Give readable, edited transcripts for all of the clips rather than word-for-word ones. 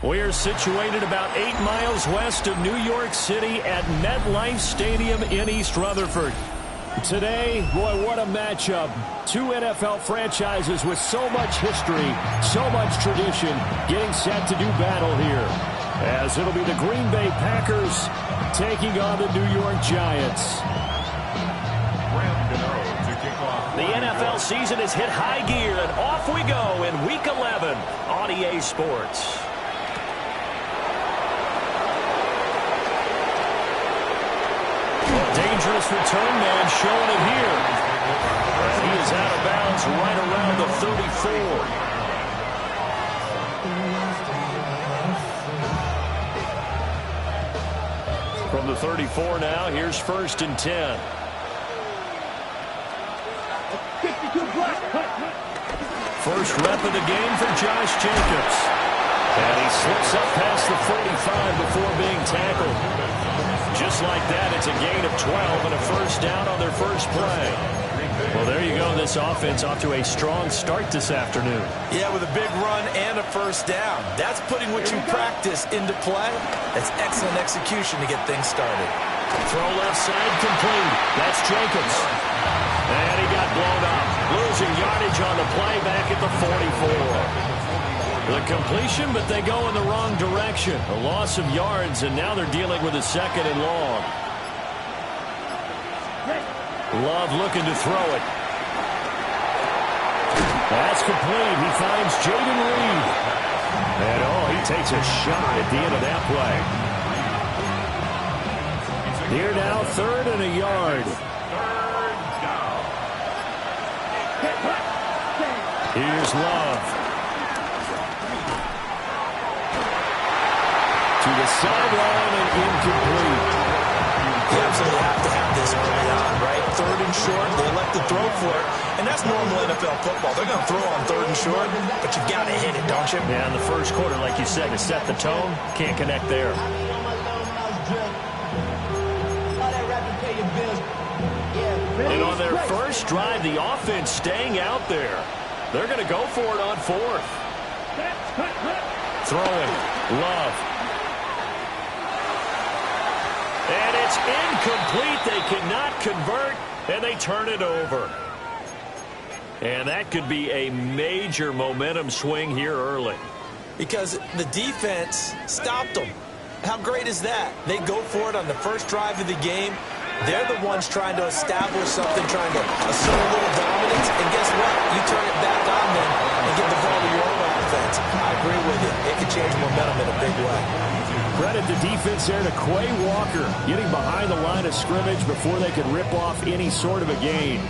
We're situated about 8 miles west of New York City at MetLife Stadium in East Rutherford. Today, boy, what a matchup. Two NFL franchises with so much history, so much tradition, getting set to do battle here. As it'll be the Green Bay Packers taking on the New York Giants. The NFL season has hit high gear, and off we go in Week 11 on EA Sports. Dangerous return man showing it here. And he is out of bounds right around the 34. From the 34 now, here's 1st and 10. First rep of the game for Josh Jacobs. And he slips up past the 45 before being tackled. Just like that, it's a gain of 12 and a first down on their first play. Well, there you go. This offense off to a strong start this afternoon. Yeah, with a big run and a first down. That's putting what you practice into play. That's excellent execution to get things started. Throw left side complete. That's Jacobs. And he got blown up. Losing yardage on the play back at the 44. The completion, but they go in the wrong direction. A loss of yards, and now they're dealing with a 2nd and long. Love looking to throw it. That's complete. He finds Jaden Reed. And, he takes a shot at the end of that play. Here now, 3rd and a yard. Here's Love. To the sideline and incomplete. You absolutely have to have this early on, right? 3rd and short, they elect to throw for it, and that's normal NFL football. They're going to throw on 3rd and short, but you've got to hit it, don't you? Yeah, in the first quarter, like you said, to set the tone, can't connect there. And on their first drive, the offense staying out there. They're going to go for it on 4th. Throwing, Love. And it's incomplete. They cannot convert, and they turn it over. And that could be a major momentum swing here early. Because the defense stopped them. How great is that? They go for it on the first drive of the game. They're the ones trying to establish something, trying to assert a little dominance. And guess what? You turn it back on them and give the ball to your own offense. I agree with you. It can change momentum in a big way. Credit the defense there to Quay Walker, getting behind the line of scrimmage before they could rip off any sort of a gain.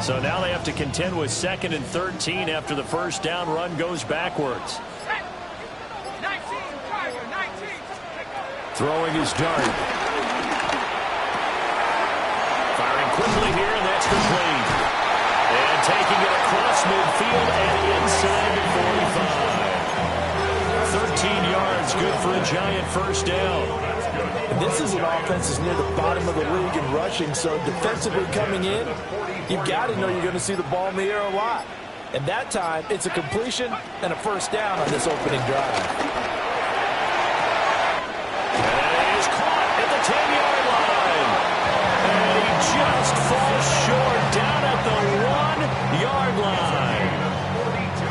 So now they have to contend with 2nd and 13 after the first down run goes backwards. Throwing his dart. Firing quickly here, and that's complete. And taking it across midfield and inside the 45. 13 yards, good for a Giant first down. And this is an offense that's near the bottom of the league in rushing, so defensively coming in, you've got to know you're going to see the ball in the air a lot. And that time, it's a completion and a first down on this opening drive. Just falls short down at the 1-yard line.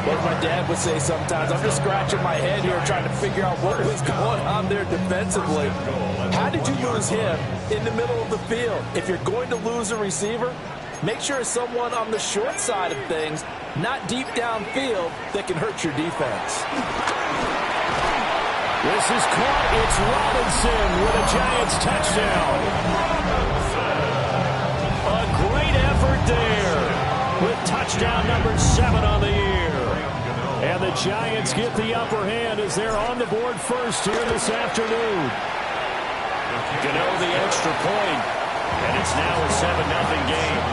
What my dad would say sometimes, I'm just scratching my head here trying to figure out what was going on there defensively. How did you lose him in the middle of the field? If you're going to lose a receiver, make sure it's someone on the short side of things, not deep downfield, that can hurt your defense. This is caught. It's Robinson with a Giants touchdown. A great effort there with touchdown number 7 on the year. And the Giants get the upper hand as they're on the board first here this afternoon. Gano the extra point, and it's now a 7-0 game.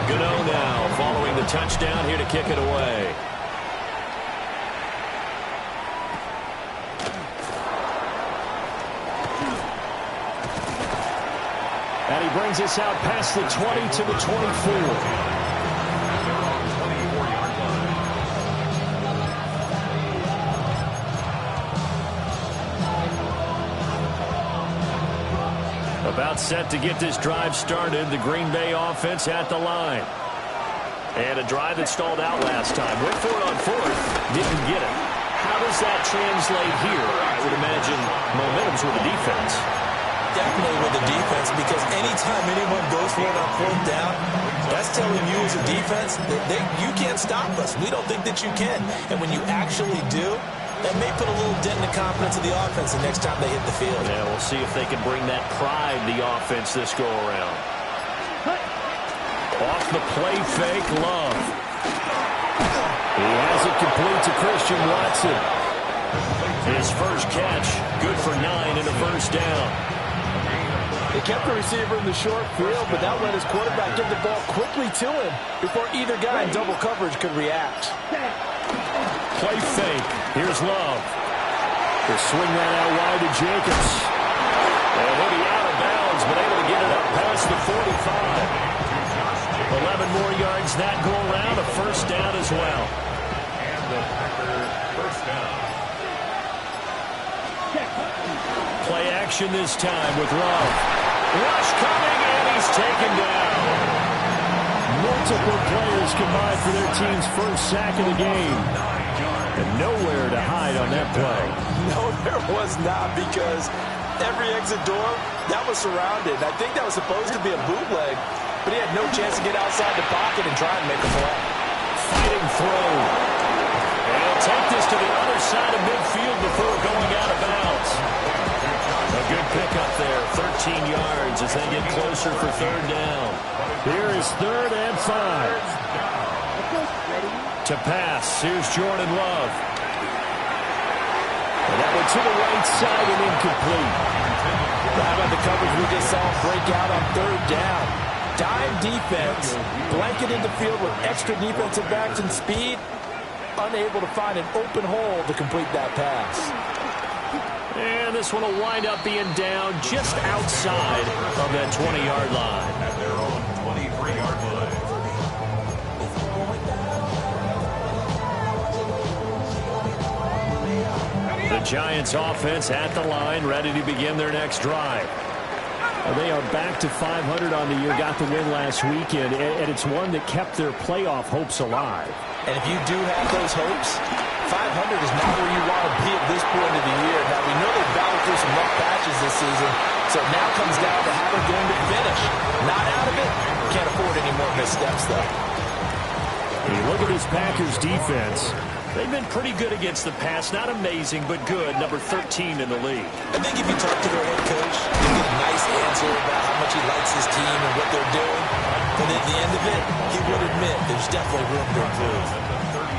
Gano now following the touchdown here to kick it away. And he brings us out past the 20 to the 24. About set to get this drive started. The Green Bay offense at the line. And a drive that stalled out last time. Went for it on fourth. Didn't get it. How does that translate here? I would imagine momentum's with the defense. Definitely with the defense, because anytime anyone goes for it on fourth down, that's telling you as a defense that you can't stop us. We don't think that you can. And when you actually do, that may put a little dent in the confidence of the offense the next time they hit the field. Yeah, we'll see if they can bring that pride to the offense this go-around. Off the play fake, Love. He has it complete to Christian Watson. His first catch, good for 9 and a first down. They kept the receiver in the short field, but that let his quarterback get the ball quickly to him before either guy in double coverage could react. Play fake. Here's Love. To swing that out wide to Jacobs. And he'll be out of bounds, but able to get it up past the 45. 11 more yards that go around, a first down as well. And the Packer first down. Play action this time with Love. Rush coming, and he's taken down. Multiple players combined for their team's first sack of the game. And nowhere to hide on that play. No, there was not, because every exit door, that was surrounded. I think that was supposed to be a bootleg, but he had no chance to get outside the pocket and try and make a play. Fighting throw. And he'll take this to the other side of midfield before going out of bounds. A good pickup there, 13 yards as they get closer for third down. Here is 3rd and 5. To pass, here's Jordan Love. And that one to the right side and incomplete. How about the coverage we just saw break out on 3rd down? Dime defense, blanketed the field with extra defensive backs and speed, unable to find an open hole to complete that pass. And this one will wind up being down just outside of that 20-yard line. At their own 23-yard line. The Giants offense at the line, ready to begin their next drive. Well, they are back to 500 on the year, got the win last weekend, and it's one that kept their playoff hopes alive. And if you do have those hopes, 500 is not where you want to be at this point of the year. Now, we know they've battled through some rough patches this season, so it now comes down to how they're going to finish. Not out of it. Can't afford any more missteps, though. When you look at this Packers defense, they've been pretty good against the pass. Not amazing, but good. Number 13 in the league. I think if you talk to their head coach, you get a nice answer about how much he likes his team and what they're doing. But at the end of it, he would admit there's definitely room to improve.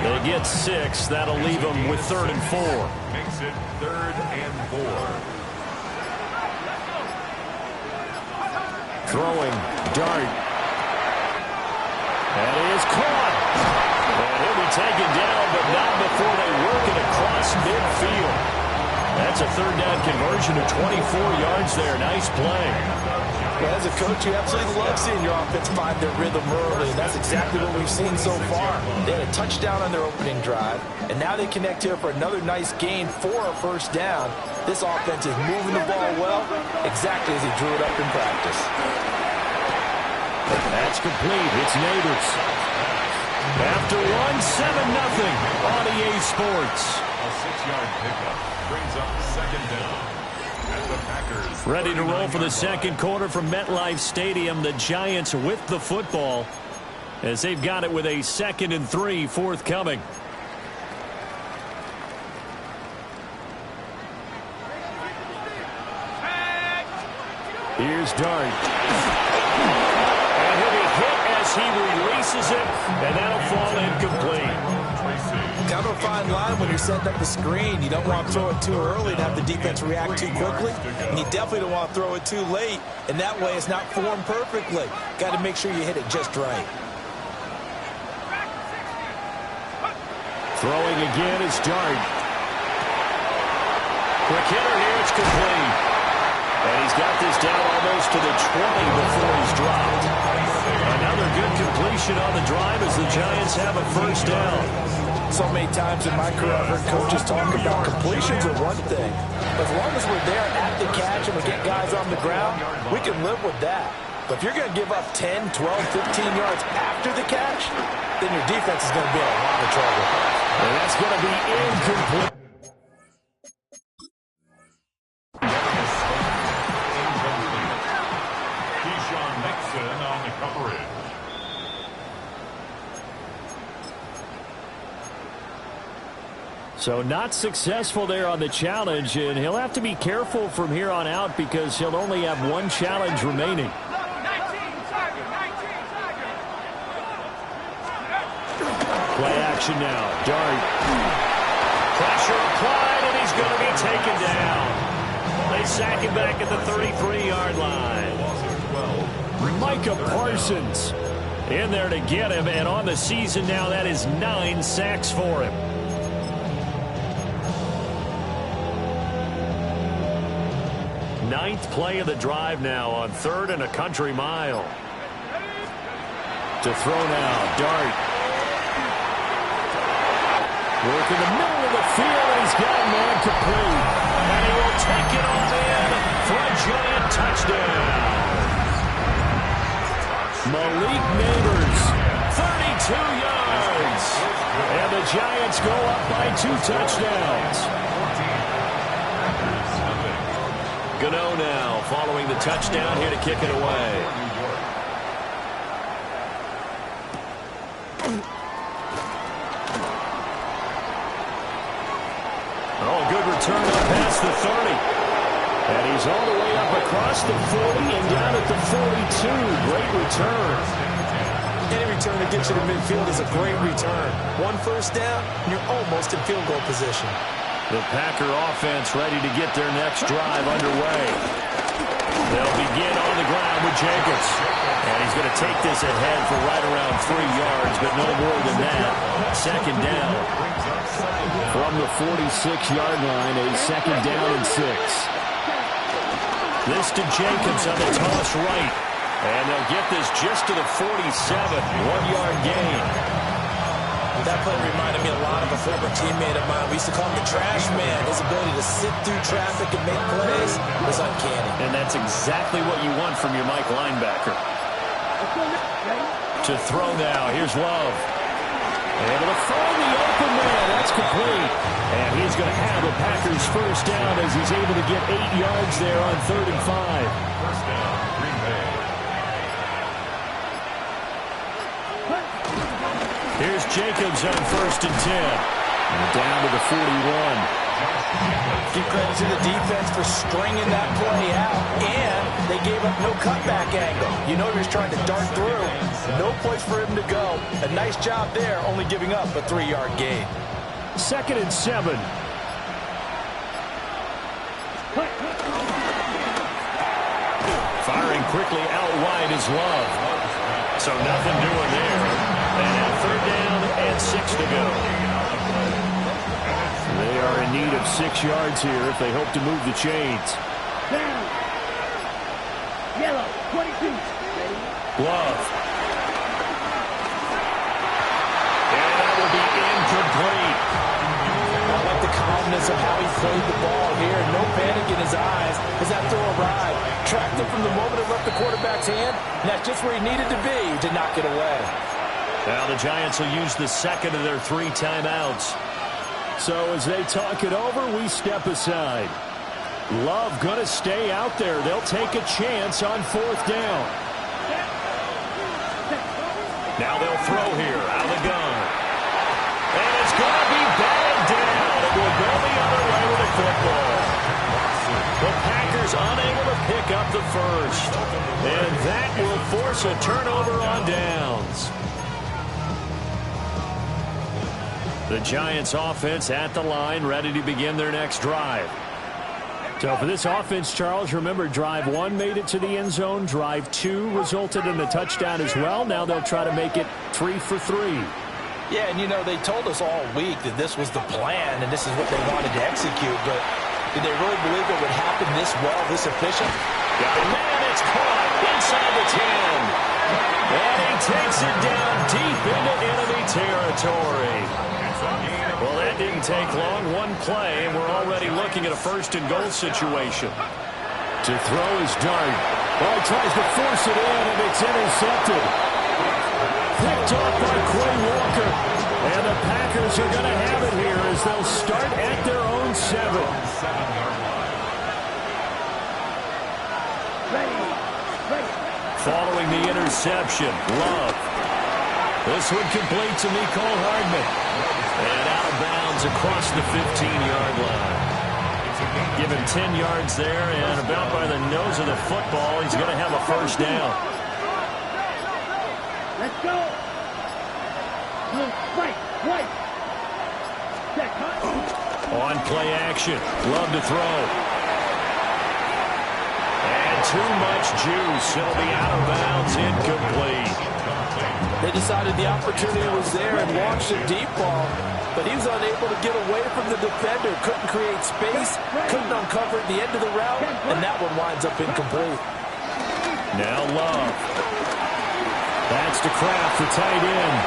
They get 6. That'll leave them with 3rd and 4. Makes it 3rd and 4. Throwing, dart. That is caught. And he'll be taken down, but not before they work it across midfield. That's a 3rd down conversion of 24 yards there. Nice play. Well, as a coach, you absolutely love seeing your offense find their rhythm early. That's exactly what we've seen so far. They had a touchdown on their opening drive, and now they connect here for another nice gain for a first down. This offense is moving the ball well, exactly as he drew it up in practice. That's complete. It's Neighbors. After one, 7-0 on EA Sports. A 6-yard pickup brings up 2nd down. At the Packers. Ready to roll for the second quarter from MetLife Stadium. The Giants with the football as they've got it with a 2nd and 3 forthcoming. Here's Dart. And he'll be hit as he releases it, and that'll fall incomplete. Kind of a fine line when you're setting up the screen. You don't want to throw it too early and have the defense react too quickly. And you definitely don't want to throw it too late. And that way it's not formed perfectly. Got to make sure you hit it just right. Throwing again is Dart. Quick hitter here, it's complete. And he's got this down almost to the 20 before he's dropped. Another good completion on the drive as the Giants have a first down. So many times in my career, I've heard coaches talk about completions are one thing. As long as we're there at the catch and we get guys on the ground, we can live with that. But if you're going to give up 10, 12, 15 yards after the catch, then your defense is going to be in a lot of trouble. And that's going to be incomplete. Keyshawn Nixon on the coverage. So not successful there on the challenge, and he'll have to be careful from here on out because he'll only have one challenge remaining. Play action now. Dart. Pressure applied, and he's going to be taken down. They sack him back at the 33-yard line. Micah Parsons in there to get him, and on the season now, that is 9 sacks for him. Ninth play of the drive now on 3rd and a country mile. To throw now, Dart. Work in the middle of the field, and he's got a man complete. And he will take it all in for a Giant touchdown. Malik Neighbors, 32 yards. And the Giants go up by 2 touchdowns. Gano now following the touchdown here to kick it away. Oh, good return up past the 30. And he's all the way up across the 40 and down at the 42. Great return. Any return that gets you to midfield is a great return. One first down, and you're almost in field goal position. The Packer offense ready to get their next drive underway. They'll begin on the ground with Jacobs. And he's going to take this ahead for right around 3 yards, but no more than that. Second down. From the 46-yard line, a second down and 6. This to Jacobs on the toss right. And they'll get this just to the 47. 1-yard gain. That play reminded me a lot of a former teammate of mine. We used to call him the trash man. His ability to sit through traffic and make plays was uncanny. And that's exactly what you want from your Mike linebacker. To throw now. Here's Love. Able to find the open man. That's complete. And he's going to have a Packers first down as he's able to get 8 yards there on 3rd and 5. First down, Green Bay. Here's Jacobs on 1st and 10. And down to the 41. Give credit to the defense for stringing that play out. And they gave up no cutback angle. You know he was trying to dart through. No place for him to go. A nice job there, only giving up a 3-yard gain. 2nd and 7. Firing quickly out wide is Love. So nothing doing there. And now 3rd down and 6 to go. They are in need of 6 yards here if they hope to move the chains. Down. Yellow, 22. Ready? Love. And that will be incomplete. I like the calmness of how he played the ball here. No panic in his eyes as that throw arrived. Tracked it from the moment it left the quarterback's hand. And that's just where he needed to be to knock it away. Now the Giants will use the second of their 3 timeouts. So as they talk it over, we step aside. Love going to stay out there. They'll take a chance on 4th down. Now they'll throw here out of the gun. And it's going to be batted down. It will go the other way with the football. The Packers unable to pick up the first. And that will force a turnover on downs. The Giants offense at the line, ready to begin their next drive. So for this offense, Charles, remember drive 1 made it to the end zone. Drive 2 resulted in a touchdown as well. Now they'll try to make it 3 for 3. Yeah, and you know, they told us all week that this was the plan and this is what they wanted to execute, but Did they really believe it would happen this well, this efficient? Got a man, it's caught inside the 10. And he takes it down deep into enemy territory. Well, that didn't take long. One play, and we're already looking at a first-and-goal situation. To throw his dart. Oh, he tries to force it in, and it's intercepted. Picked off by Quay Walker. And the Packers are going to have it here as they'll start at their own 7. Following the interception, Love. This one complete to Mecole Hardman. And out of bounds across the 15-yard line. Given 10 yards there, and about by the nose of the football, he's going to have a first down. Let's go. Right. On play action, Love to throw. And too much juice. It'll be out of bounds, incomplete. They decided the opportunity was there and launched a deep ball, but he was unable to get away from the defender. Couldn't create space, couldn't uncover at the end of the route, and that one winds up incomplete. Now Love. That's to Kraft, the tight end.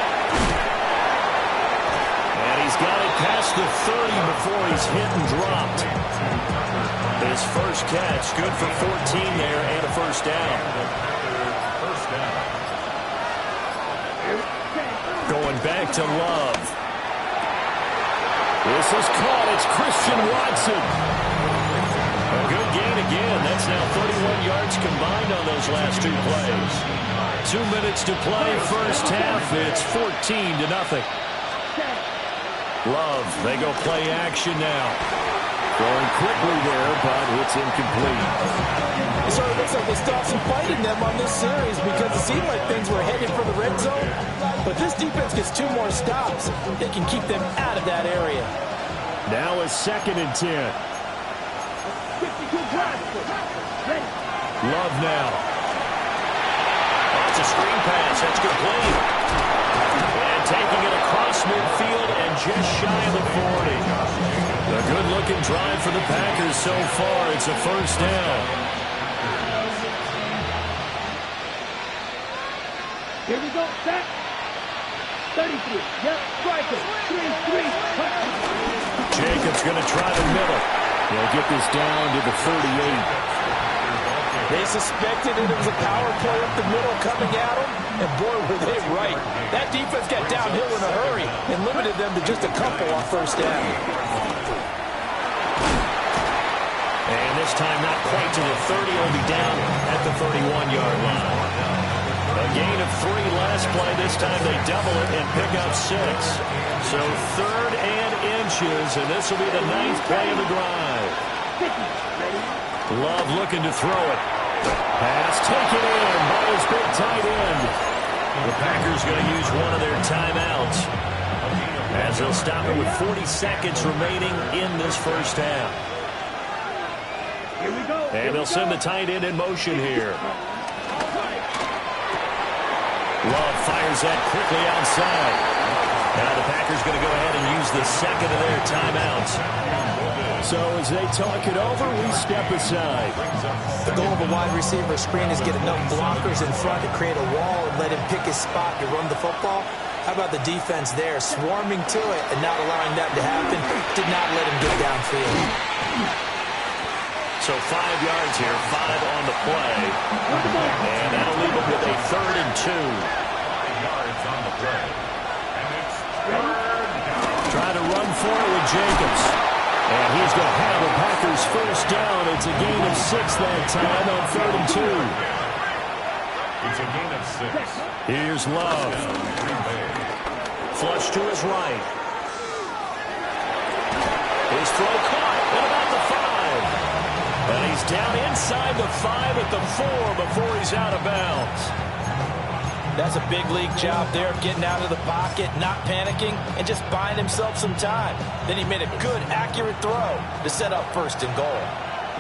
And he's got it past the 30 before he's hit and dropped. His first catch, good for 14 there and a first down. Going back to Love. This is caught. It's Christian Watson. A good gain again. That's now 31 yards combined on those last 2 plays. 2 minutes to play first half. It's 14-0. Love, they go play action now. Going quickly there, but it's incomplete. It sort of looks like they stopped some fight in them on this series because it seemed like things were headed for the red zone. But this defense gets 2 more stops. They can keep them out of that area. Now a 2nd and 10. Love now. That's a screen pass. That's complete. And taking it across midfield and just shy of the 40. A good-looking drive for the Packers so far. It's a first down. Here we go, set. 33. Yep, striker. 3-3. Jacobs going to try the middle. He'll get this down to the 38. They suspected it was a power play up the middle coming at them, and boy, were they right. That defense got downhill in a hurry and limited them to just a couple on first down. And this time not quite to the 30. Will be down at the 31-yard line. A gain of 3 last play. This time they double it and pick up 6. So 3rd and inches, and this will be the 9th play of the drive. Love looking to throw it. Pass taken in by his big tight end. The Packers going to use one of their timeouts as they'll stop it with 40 seconds remaining in this first half. Here we go. And they'll send the tight end in motion here. Love fires that quickly outside. Now the Packers going to go ahead and use the 2nd of their timeouts. So as they talk it over, we step aside. The goal of a wide receiver screen is get enough blockers in front to create a wall and let him pick his spot to run the football. How about the defense there, swarming to it and not allowing that to happen? Did not let him get downfield. So 5 yards here, 5 on the play. And that'll leave them with a 3rd and 2. Yards on the play. And it's Try to run for it with Jacobs. And he's going to have the Packers first down. It's a gain of 6 that time on 3rd and 2. It's a gain of 6. Here's Love. Flush to his right. His throw caught at about the 5. And he's down inside the 5 at the 4 before he's out of bounds. That's a big league job there, getting out of the pocket, not panicking, and just buying himself some time. Then he made a good, accurate throw to set up 1st and goal.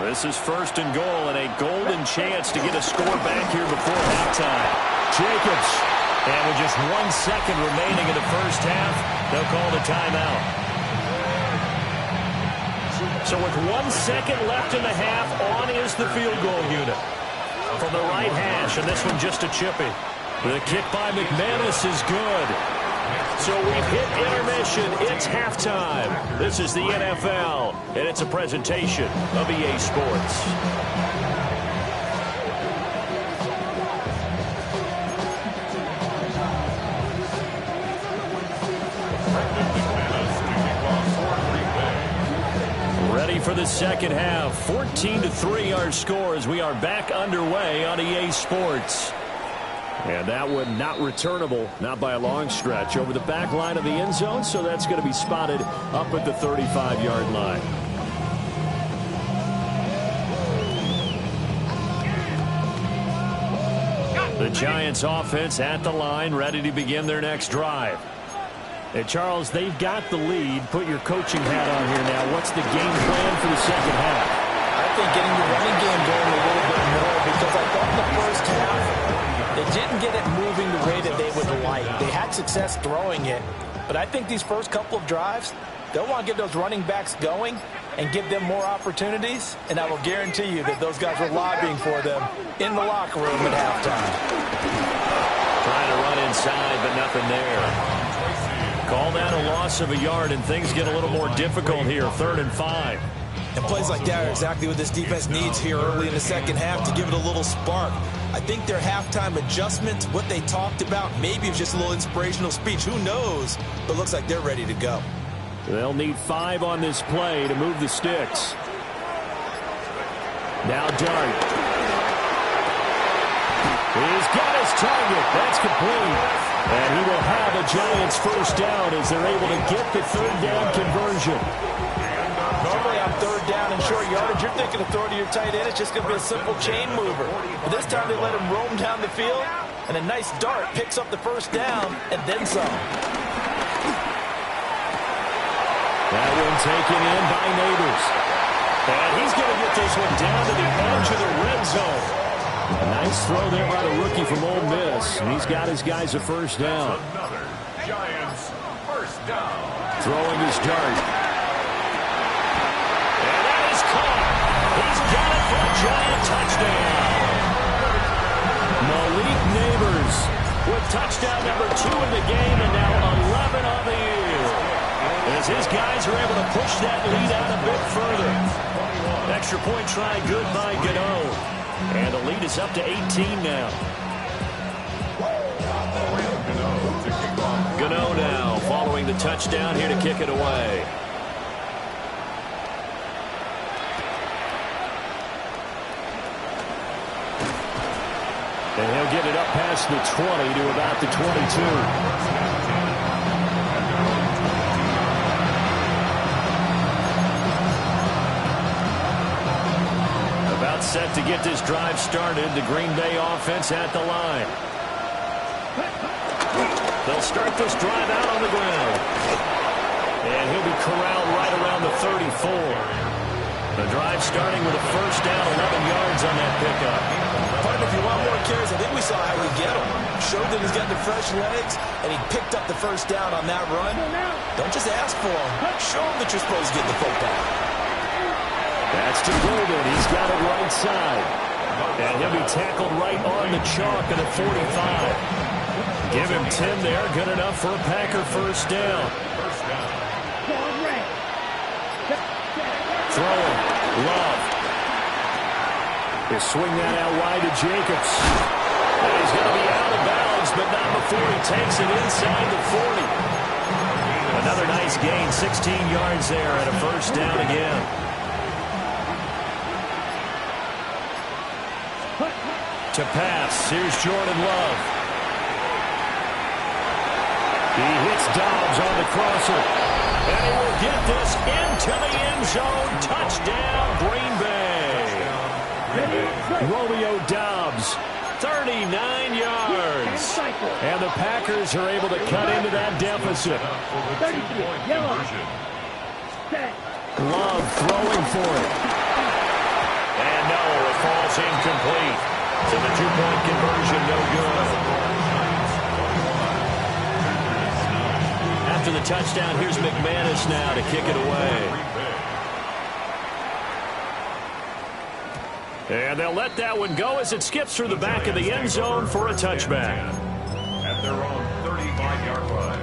This is 1st and goal and a golden chance to get a score back here before halftime. Jacobs. And with just 1 second remaining in the first half, they'll call the timeout. So with 1 second left in the half, on is the field goal unit. From the right hash, and this one just a chippy. The kick by McManus is good. So we've hit intermission. It's halftime. This is the NFL, and it's a presentation of EA Sports. Ready for the second half. 14-3 our score as we are back underway on EA Sports. And that one not returnable, not by a long stretch, over the back line of the end zone, so that's going to be spotted up at the 35-yard line. The Giants offense at the line, ready to begin their next drive. Hey, Charles, they've got the lead. Put your coaching hat on here now. What's the game plan for the second half? I think getting the running game going a little bit more, because I thought in the first half they didn't get it moving the way that they would like. They had success throwing it, but I think these first couple of drives, they'll want to get those running backs going and give them more opportunities, and I will guarantee you that those guys were lobbying for them in the locker room at halftime. Trying to run inside, but nothing there. Call that a loss of a yard, and things get a little more difficult here. 3rd and 5. And plays like that are exactly what this defense needs here early in the second half to give it a little spark. I think their halftime adjustment, what they talked about, maybe it was just a little inspirational speech. Who knows? But looks like they're ready to go. They'll need 5 on this play to move the sticks. Now Dart. He's got his target. That's complete. And he will have a Giants first down as they're able to get the 3rd down conversion. Normally on 3rd down and short yardage, you're thinking of throwing to your tight end. It's just going to be a simple chain mover. But this time they let him roam down the field, and a nice dart picks up the first down and then some. That one taken in by Neighbors. And he's going to get this one down to the edge of the red zone. A nice throw there by the rookie from Ole Miss. And he's got his guys a first down. Another Giants first down. Throwing his dart. And that is caught. He's got it for a Giant touchdown. Malik Neighbors with touchdown number 2 in the game and now 11 on the year. As his guys are able to push that lead out a bit further. Extra point try good by Gano. And the lead is up to 18 now. Gano now following the touchdown here to kick it away. And he'll get it up past the 20 to about the 22. Set to get this drive started. The Green Bay offense at the line. They'll start this drive out on the ground. And he'll be corralled right around the 34. The drive starting with a first down, 11 yards on that pickup. Partner, if you want more carries, I think we saw how we get him. Showed that he's got the fresh legs, and he picked up the first down on that run. Don't just ask for him. Show him that you're supposed to get the football. That's to Golden. He's got it right side. And he'll be tackled right on the chalk at the 45. Give him 10 there. Good enough for a Packer first down. Throwing. Love. He'll swing that out wide to Jacobs. And he's going to be out of bounds, but not before he takes it inside the 40. Another nice gain. 16 yards there and a first down again. To pass, here's Jordan Love. He hits Dobbs on the crosser. And he will get this into the end zone. Touchdown, Green Bay. Romeo Dobbs, 39 yards. And the Packers are able to cut into that deficit. 33, yellow. Love throwing for it. And no, it falls incomplete. So the two-point conversion, no good. After the touchdown, here's McManus now to kick it away. And they'll let that one go as it skips through the back of the end zone for a touchback. At their own 35-yard line.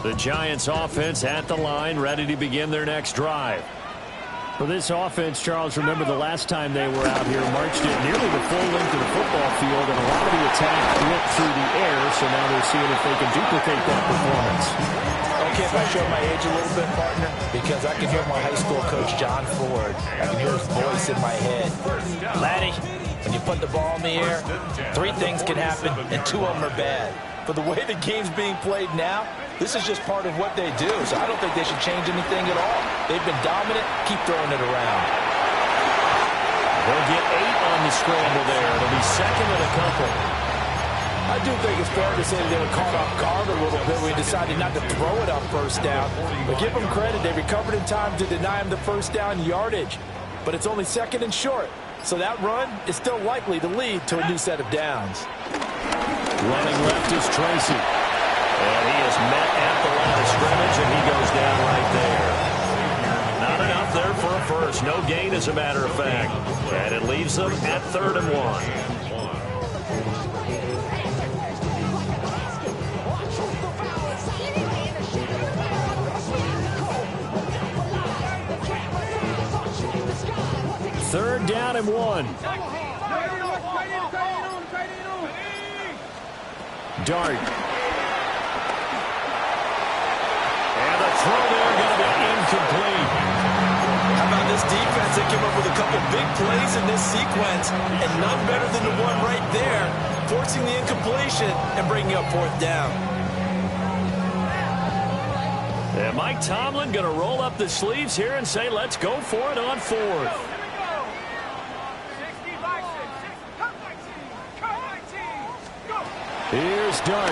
The Giants offense at the line, ready to begin their next drive. For this offense, Charles, remember the last time they were out here, marched it nearly the full length of the football field, and a lot of the attack went through the air, so now they're seeing if they can duplicate that performance. Okay, if I show my age a little bit, partner, because I can hear my high school coach, John Ford. I can hear his voice in my head. Laddie, when you put the ball in the air, 3 things can happen, and 2 of them are bad. But the way the game's being played now, this is just part of what they do, so I don't think they should change anything at all. They've been dominant. Keep throwing it around. They'll get 8 on the scramble there. It'll be second and a couple. I do think it's fair to say that they were caught off guard a little bit. We decided not to throw it on first down. But give them credit. They recovered in time to deny them the first down yardage. But it's only second and short. So that run is still likely to lead to a new set of downs. Running left is Tracy. And he is met at the line of scrimmage, and he goes down right there. Not enough there for a first. No gain, as a matter of fact. And it leaves them at 3rd and 1. Third down and 1. Dart. And the throw there going to be incomplete. How about this defense? They came up with a couple big plays in this sequence, and none better than the one right there, forcing the incompletion and bringing up 4th down. And Mike Tomlin going to roll up the sleeves here and say, let's go for it on 4th. Here's Dart.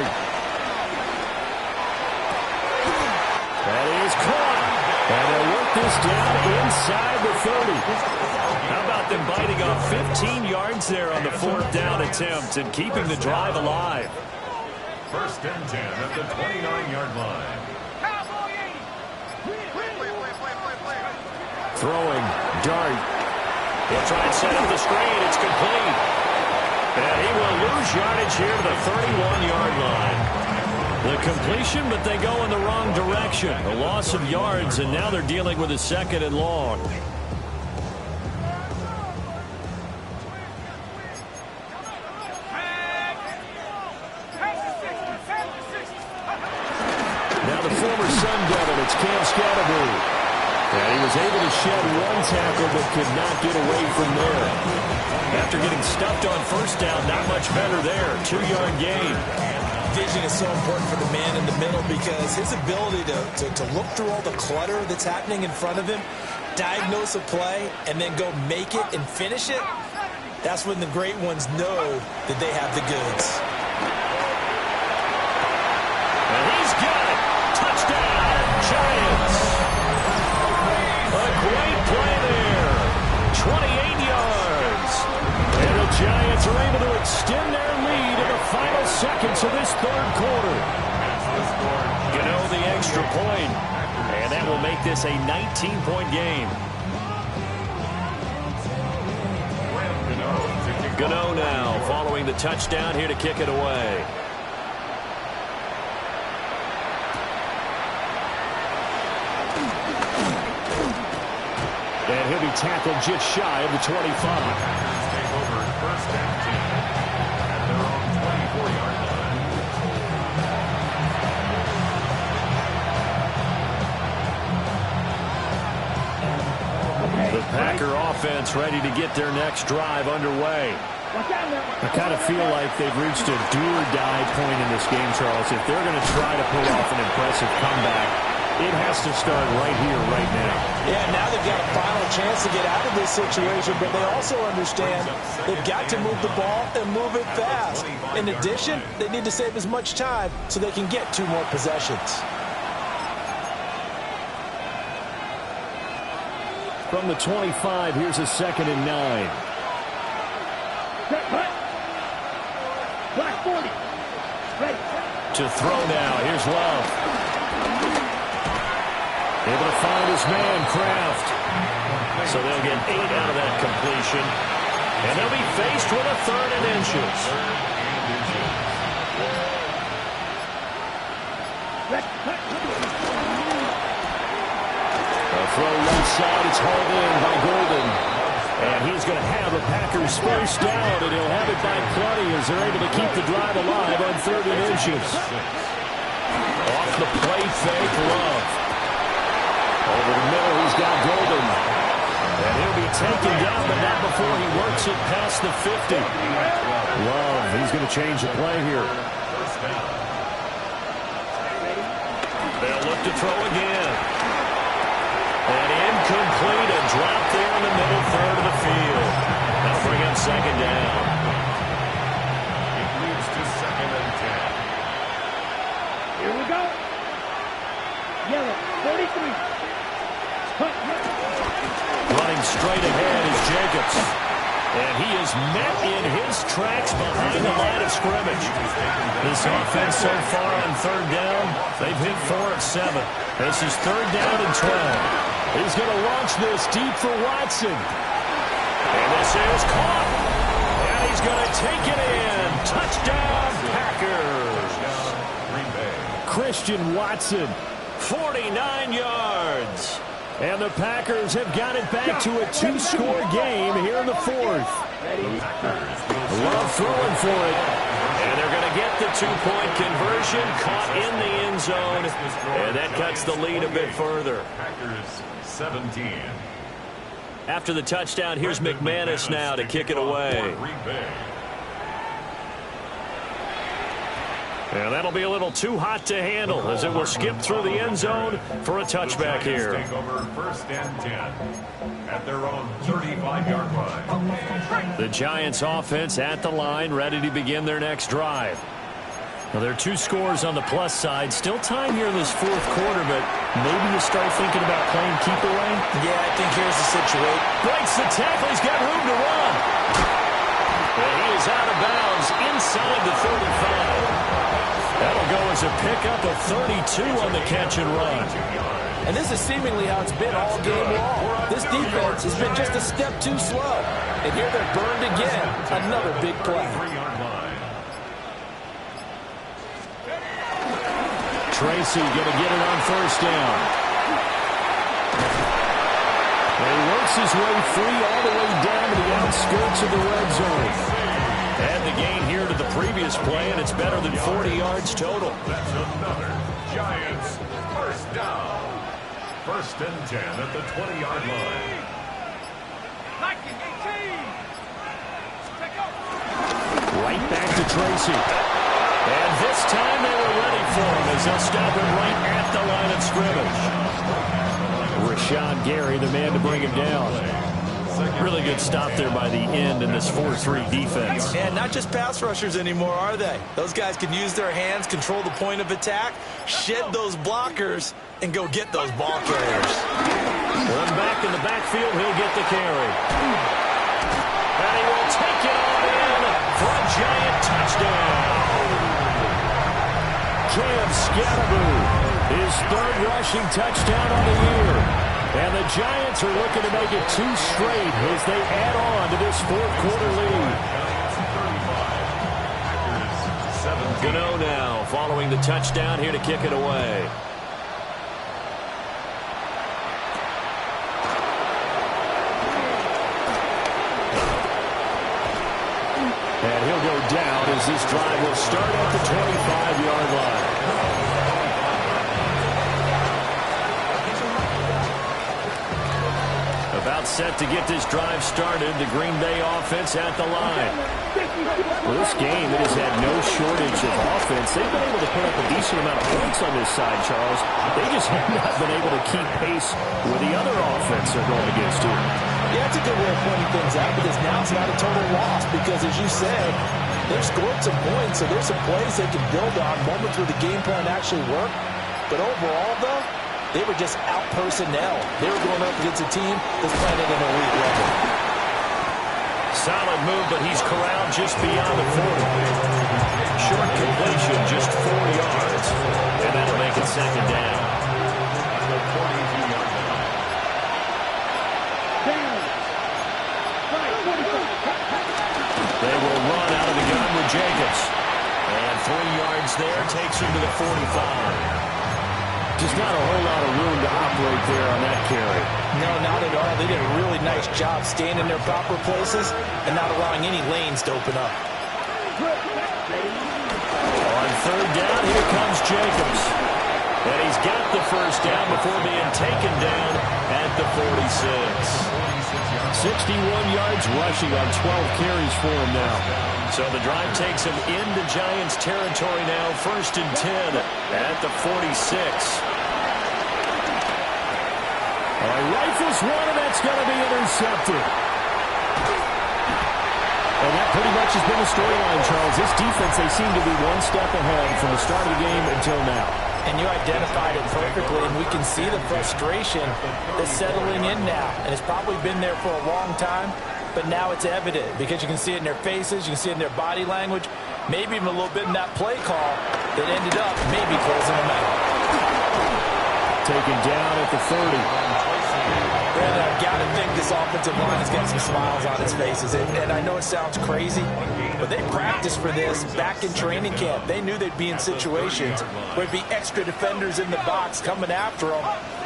That is caught. And they'll work this down inside the 30. How about them biting off 15 yards there on the 4th down attempt and keeping the drive alive? 1st and 10 at the 29-yard line. Throwing. Dart. He'll try and set up the screen. It's complete. And he will lose yardage here to the 31-yard line. The completion, but they go in the wrong direction. A loss of yards, and now they're dealing with a 2nd and long. Now the former Sun Devil, it's Cam Scatterbury. And he was able to shed 1 tackle, but could not get away from there. After getting stuffed on first down, not much better there. 2-yard gain. Vision is so important for the man in the middle because his ability to look through all the clutter that's happening in front of him, diagnose a play, and then go make it and finish it, that's when the great ones know that they have the goods. And he's got it. Touchdown, Giants. A great play there. 28 yards. And the Giants are able to extend their lead in the final seconds of this 3rd quarter. Gano the extra point. And that will make this a 19-point game. Gano now following the touchdown here to kick it away. And he'll be tackled just shy of the 25. Take over 1st and 10 at their own 24-yard line. The Packer offense ready to get their next drive underway. I kind of feel like they've reached a do-or-die point in this game, Charles. If they're going to try to pull off an impressive comeback, it has to start right here, right now. Yeah, now they've got a final chance to get out of this situation, but they also understand they've got to move the ball and move it fast. In addition, they need to save as much time so they can get 2 more possessions. From the 25, here's a 2nd and 9. Black 40. Ready. To throw now, here's Love. Able to find his man, Kraft. So they'll get 8 out of that completion. And they'll be faced with a 3rd and inches. A throw left side. It's hauled in by Golden. And he's going to have the Packers first down, and he'll have it by plenty as they're able to keep the drive alive on 3rd and inches. Off the play fake, Love. Over the middle, he's got Golden. And he'll be taken down, but not before he works it past the 50. Love, he's going to change the play here. They'll look to throw again. And incomplete, a drop there in the middle third of the field. That'll bring up 2nd down. It leads to 2nd and 10. Here we go. Yellow, 43. Running straight ahead is Jacobs. And he is met in his tracks behind the line of scrimmage. This offense so far on 3rd down, they've hit 4 of 7. This is 3rd down and 12. He's going to launch this deep for Watson. And this is caught. And he's going to take it in. Touchdown, Packers. Christian Watson, 49 yards. And the Packers have got it back to a 2-score game here in the 4th. Love throwing for it. And they're going to get the 2-point conversion, caught in the end zone. And that cuts the lead a bit further. Packers 17. After the touchdown, here's McManus now to kick it away. And that'll be a little too hot to handle as it will skip through the end zone for a touchback here. Take over 1st and 10 at their own 35-yard line. The Giants offense at the line, ready to begin their next drive. Well, there are 2 scores on the plus side. Still time here in this 4th quarter, but maybe you start thinking about playing keep away. Yeah, I think here's the situation. Breaks the tackle. He's got room to run. And he is out of bounds inside the 35. That'll go as a pickup of 32 on the catch and run. And this is seemingly how it's been all game long. This defense has been just a step too slow. And here they're burned again. Another big play. Tracy going to get it on 1st down. And he works his way free all the way down to the outskirts of the red zone. Add the gain here to the previous play, and it's better than 40 yards total. That's another Giants first down. 1st and 10 at the 20-yard line. Right back to Tracy. And this time they were ready for him as they'll stop him right at the line of scrimmage. Rashawn Gary, the man to bring him down. Really good stop there by the end in this 4-3 defense. And not just pass rushers anymore, are they? Those guys can use their hands, control the point of attack, shed those blockers, and go get those ball carriers. One back in the backfield, he'll get the carry. And he will take it all in for a Giant touchdown. Cam Scatterboo, his 3rd rushing touchdown on the year. And the Giants are looking to make it 2 straight as they add on to this 4th quarter lead. Gano now following the touchdown here to kick it away. And he'll go down as this drive will start at the 25-yard line. About set to get this drive started. The Green Bay offense at the line. Well, this game, it has had no shortage of offense. They've been able to put up a decent amount of points on this side, Charles. They just have not been able to keep pace with the other offense they're going against here. Yeah, that's a good way of pointing things out, because now it's not a total loss, because as you said, they've scored some points, so there's some plays they can build on, moments where the game plan actually worked. But overall, though, they were just out personnel. They were going up against a team that's playing at an elite level. Solid move, but he's corralled just beyond the 40. Short completion, just 4 yards. And that'll make it 2nd down. Jacobs. And 3 yards there, takes him to the 45. Just not a whole lot of room to operate there on that carry. No, not at all. They did a really nice job staying in their proper places and not allowing any lanes to open up. On third down, here comes Jacobs. And he's got the first down before being taken down at the 46. 61 yards rushing on 12 carries for him now. So the drive takes him into Giants territory now, 1st and 10 at the 46. All right, rifles one, and that's going to be intercepted. And that pretty much has been the storyline, Charles. This defense, they seem to be one step ahead from the start of the game until now. And you identified it perfectly, and we can see the frustration that's settling in now. And it's probably been there for a long time, but now it's evident because you can see it in their faces, you can see it in their body language, maybe even a little bit in that play call that ended up maybe closing them out. Taken down at the 30. Brandon, I've got to think this offensive line has got some smiles on its faces. And I know it sounds crazy, but they practiced for this back in training camp. They knew they'd be in situations where there'd be extra defenders in the box coming after them,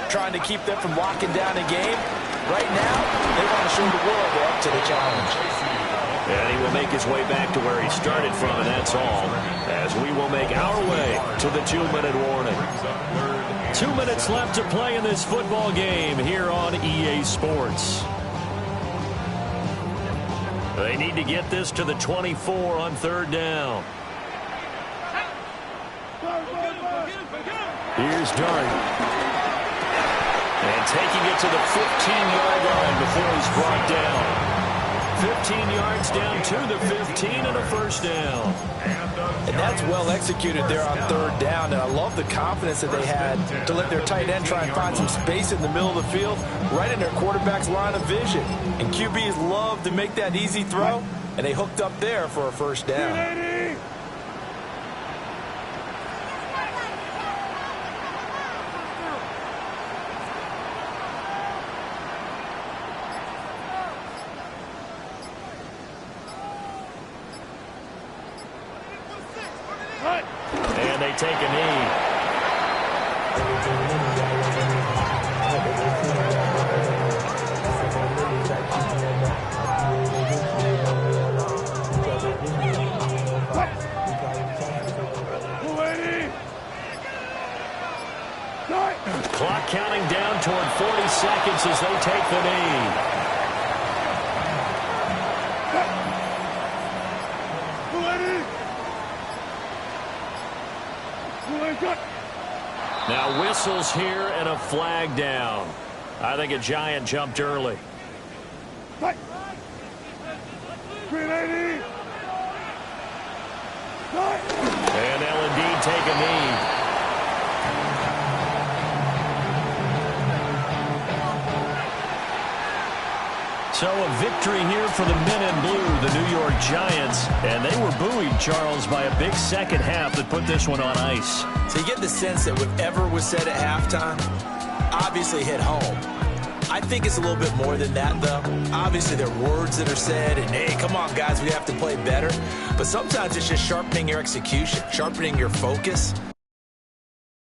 trying to keep them from locking down a game. Right now, they want to show the world they're up to the challenge. And he will make his way back to where he started from, and that's all, as we will make our way to the 2-minute warning. 2 minutes left to play in this football game here on EA Sports. They need to get this to the 24 on third down. Here's Dart. And taking it to the 15-yard line before he's brought down. 15 yards down to the 15 and a first down. And that's well executed there on third down. And I love the confidence that they had to let their tight end try and find some space in the middle of the field, right in their quarterback's line of vision. And QBs love to make that easy throw, and they hooked up there for a first down. And they take a knee. Clock counting down toward 40 seconds as they take the knee. Now whistles here and a flag down. I think a Giant jumped early. And they'll indeed take a knee. So a victory here for the men in blue, the New York Giants. And they were buoyed, Charles, by a big second half that put this one on ice. So you get the sense that whatever was said at halftime obviously hit home. I think it's a little bit more than that, though. Obviously, there are words that are said, and, hey, come on, guys, we have to play better. But sometimes it's just sharpening your execution, sharpening your focus.